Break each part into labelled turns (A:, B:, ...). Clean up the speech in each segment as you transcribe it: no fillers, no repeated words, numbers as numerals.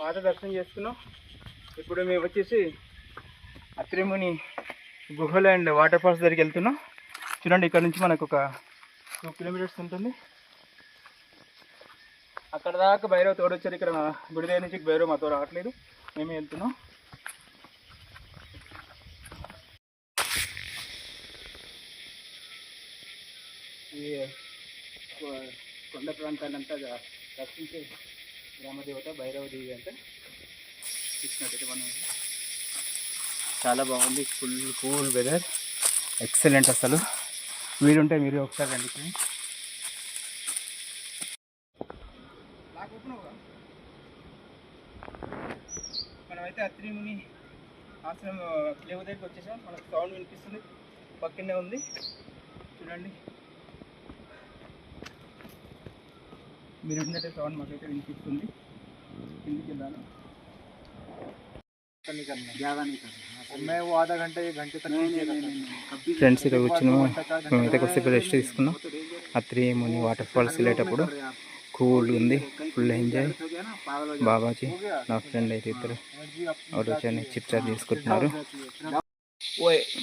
A: మాత దర్శనం చేసుకున్నాం. ఇప్పుడు మేము వచ్చేసి అత్రిముని గుహలు అండ్ వాటర్ ఫాల్స్ దగ్గరికి వెళ్తున్నాం. చూడండి, ఇక్కడ నుంచి మనకు ఒక 2 కిలోమీటర్స్ ఉంటుంది. అక్కడ దాకా భైరవ్ తోడొచ్చారు. ఇక్కడ గుడి దగ్గర నుంచి భైరవ్ మాతో రావట్లేదు, మేమే వెళ్తున్నాం. ఈ కొండ ప్రాంతాన్ని అంతా దర్శించే గ్రామదేవత భైరవ దేవి అంటే చూసినట్టయితే మనం చాలా బాగుంది. Full cool weather, excellent. అసలు వీరుంటే మీరు ఒకసారి రండి. మనమైతే అత్రిముని ఆశ్రమం లేవు దగ్గరికి వచ్చేసాం. మనకు సౌండ్ వినిపిస్తుంది, పక్కనే ఉంది చూడండి. మీరు విన్నట్టే సౌండ్ మాకైతే వినిపిస్తుంది. కిందికి వెళ్ళాను. ఫ్రెండ్స్ ఇక్కడ కూర్చున్నాము. మేమైతే కొద్దిసేపు రెస్ట్ తీసుకున్నాం. అత్రిముని వాటర్ ఫాల్స్ వెళ్ళేటప్పుడు కూల్ ఉంది, ఫుల్ ఎంజాయ్. బాబాజీ నా ఫ్రెండ్ అయితే ఇద్దరు ఒకటి వచ్చి చిప్ చాట్ తీసుకుంటున్నారు.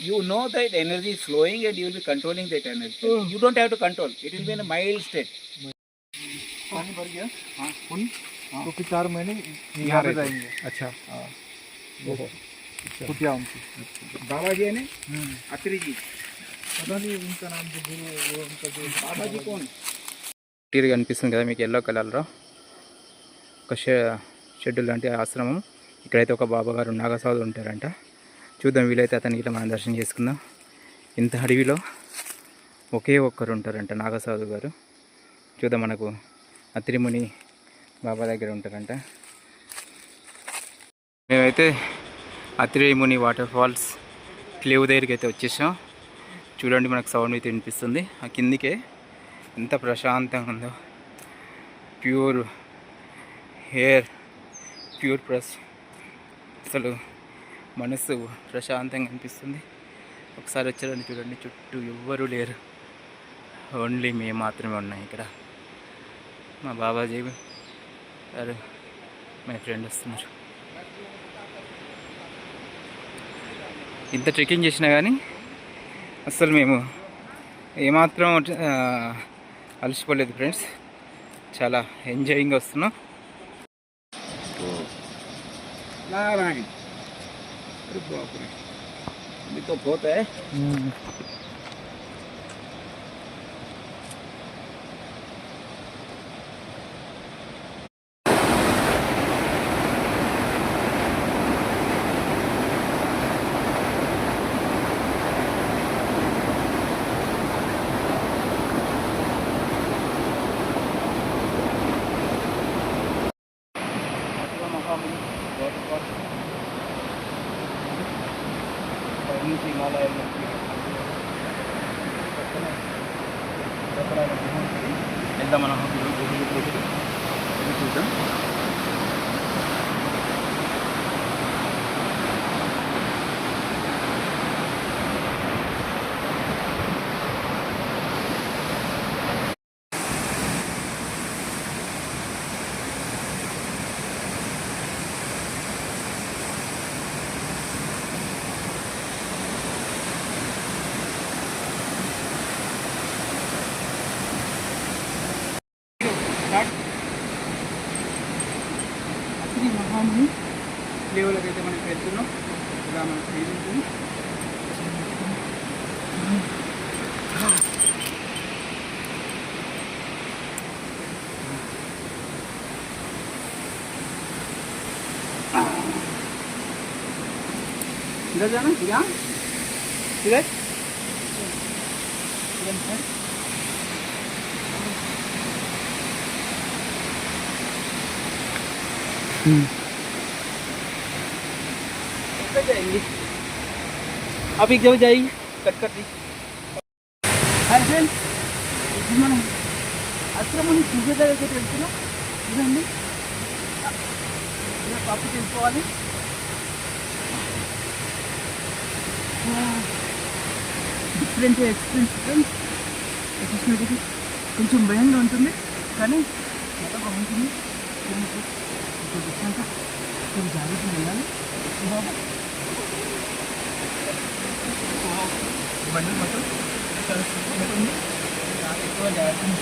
B: You know that energy is flowing and you will be controlling that energy. You don't have to control. It will be in a mild state.
A: पानी भर गया, हाँ फुल, तो फिर 4 महीने यहाँ पे जाएंगे. अच्छा, कुटिया उनकी
B: बाबा जी है ना, अत्री जी.
A: पता नहीं उनका नाम जो गुरु वो उनका जो
B: बाबा जी कौन?
A: క్లియర్గా కనిపిస్తుంది కదా మీకు ఎల్లో కలర్లో ఒక షెడ్యూల్ లాంటి ఆశ్రమం. ఇక్కడైతే ఒక బాబా గారు నాగసాధు ఉంటారంట. చూద్దాం, వీలైతే అతనికి ఇట్లా మనం దర్శనం చేసుకుందాం. ఇంత అడవిలో ఒకే ఒక్కరు ఉంటారంట, నాగసాధు గారు. చూద్దాం, మనకు అత్రిముని బాబా దగ్గర ఉంటారంట. మేమైతే అత్రిముని వాటర్ ఫాల్స్ క్లేవ్ దగ్గరికి అయితే వచ్చేసాం. చూడండి, మనకు సౌండ్ అయితే వినిపిస్తుంది. ఆ కిందికే ఎంత ప్రశాంతంగా ఉందో. ప్యూర్ ఎయిర్, ప్యూర్ అసలు మనసు ప్రశాంతంగా అనిపిస్తుంది. ఒకసారి వచ్చారని చూడండి, చుట్టూ ఎవ్వరూ లేరు, ఓన్లీ మేము మాత్రమే ఉన్నాం ఇక్కడ. మా బాబాజీ గారు మా ఫ్రెండ్ వస్తున్నారు. ఇంత ట్రెక్కింగ్ చేసినా కానీ అసలు మేము ఏమాత్రం అలసిపోలేదు ఫ్రెండ్స్. చాలా ఎంజాయింగ్గా వస్తున్నాం.
B: तो बहुत है.
A: నుంచి హిమాలయాల నుంచి రకరకాల గుహలు వెళ్దాం. మనం గుహలు చూద్దాం. అత్రి మహాముని లేవులకి అయితే మనం వెళ్తున్నాం. ఇలా మన స్నేహితులు इधर जाना, यहाँ इधर जाएंगे. अब एक जगह जाएगी, कट कर दी. హాయ్ ఫ్రెండ్స్, ఇప్పుడు మనం ఆశ్రమం పూజ దగ్గరికి వెళ్తున్నాం. చూడండి, ఇలా పప్పు తెలుసుకోవాలి. Different experience friends. చూసినట్టు కొంచెం భయంగా ఉంటుంది, కానీ చాలా బాగుంటుంది. ఇప్పుడు డిఫరెంట్గా
B: బండి మొత్తం ఎక్కువ జాగ్రత్త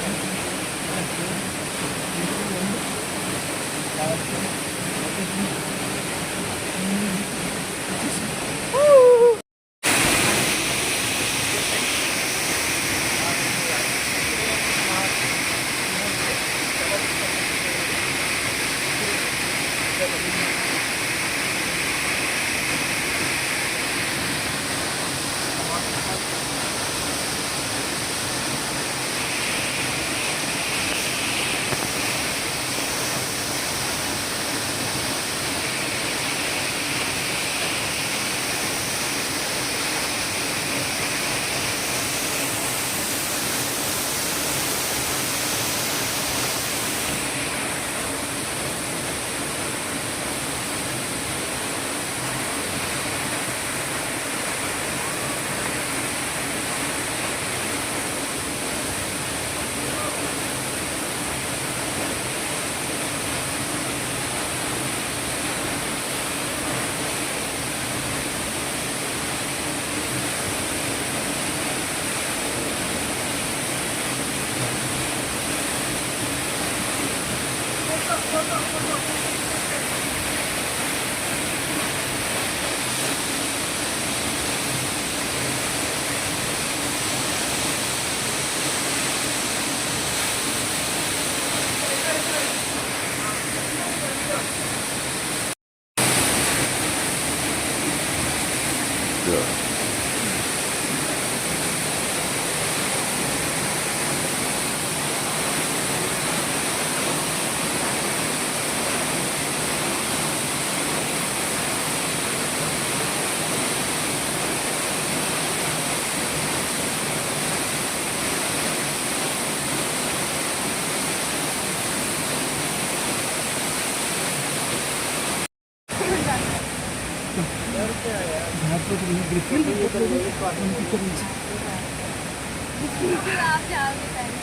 C: आप जाओगे पहले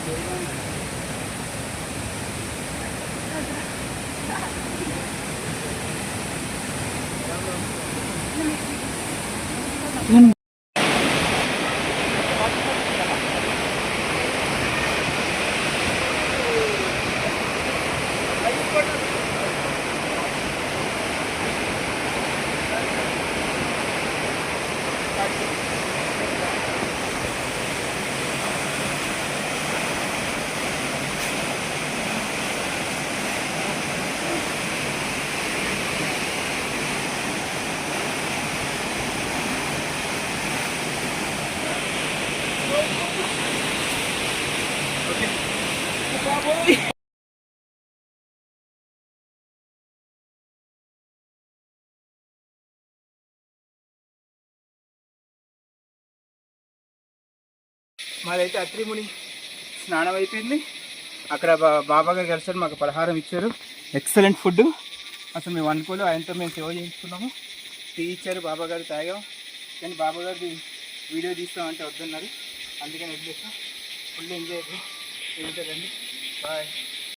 A: మాదైతే అత్రిముని స్నానం అయిపోయింది. అక్కడ బాబా గారు కలిసారు, మాకు పలహారం ఇచ్చారు, ఎక్సలెంట్ ఫుడ్. అసలు మేము అనుకోలేదు, ఆయనతో మేము సేవ చేయించుకున్నాము. టీ ఇచ్చారు, బాబా గారు తాగాం. కానీ బాబా గారిది వీడియో తీస్తామంటే వద్దన్నారు, అందుకని వదిలేసాం. ఫుల్ ఎంజాయ్ అవుతుంది. బాయ్.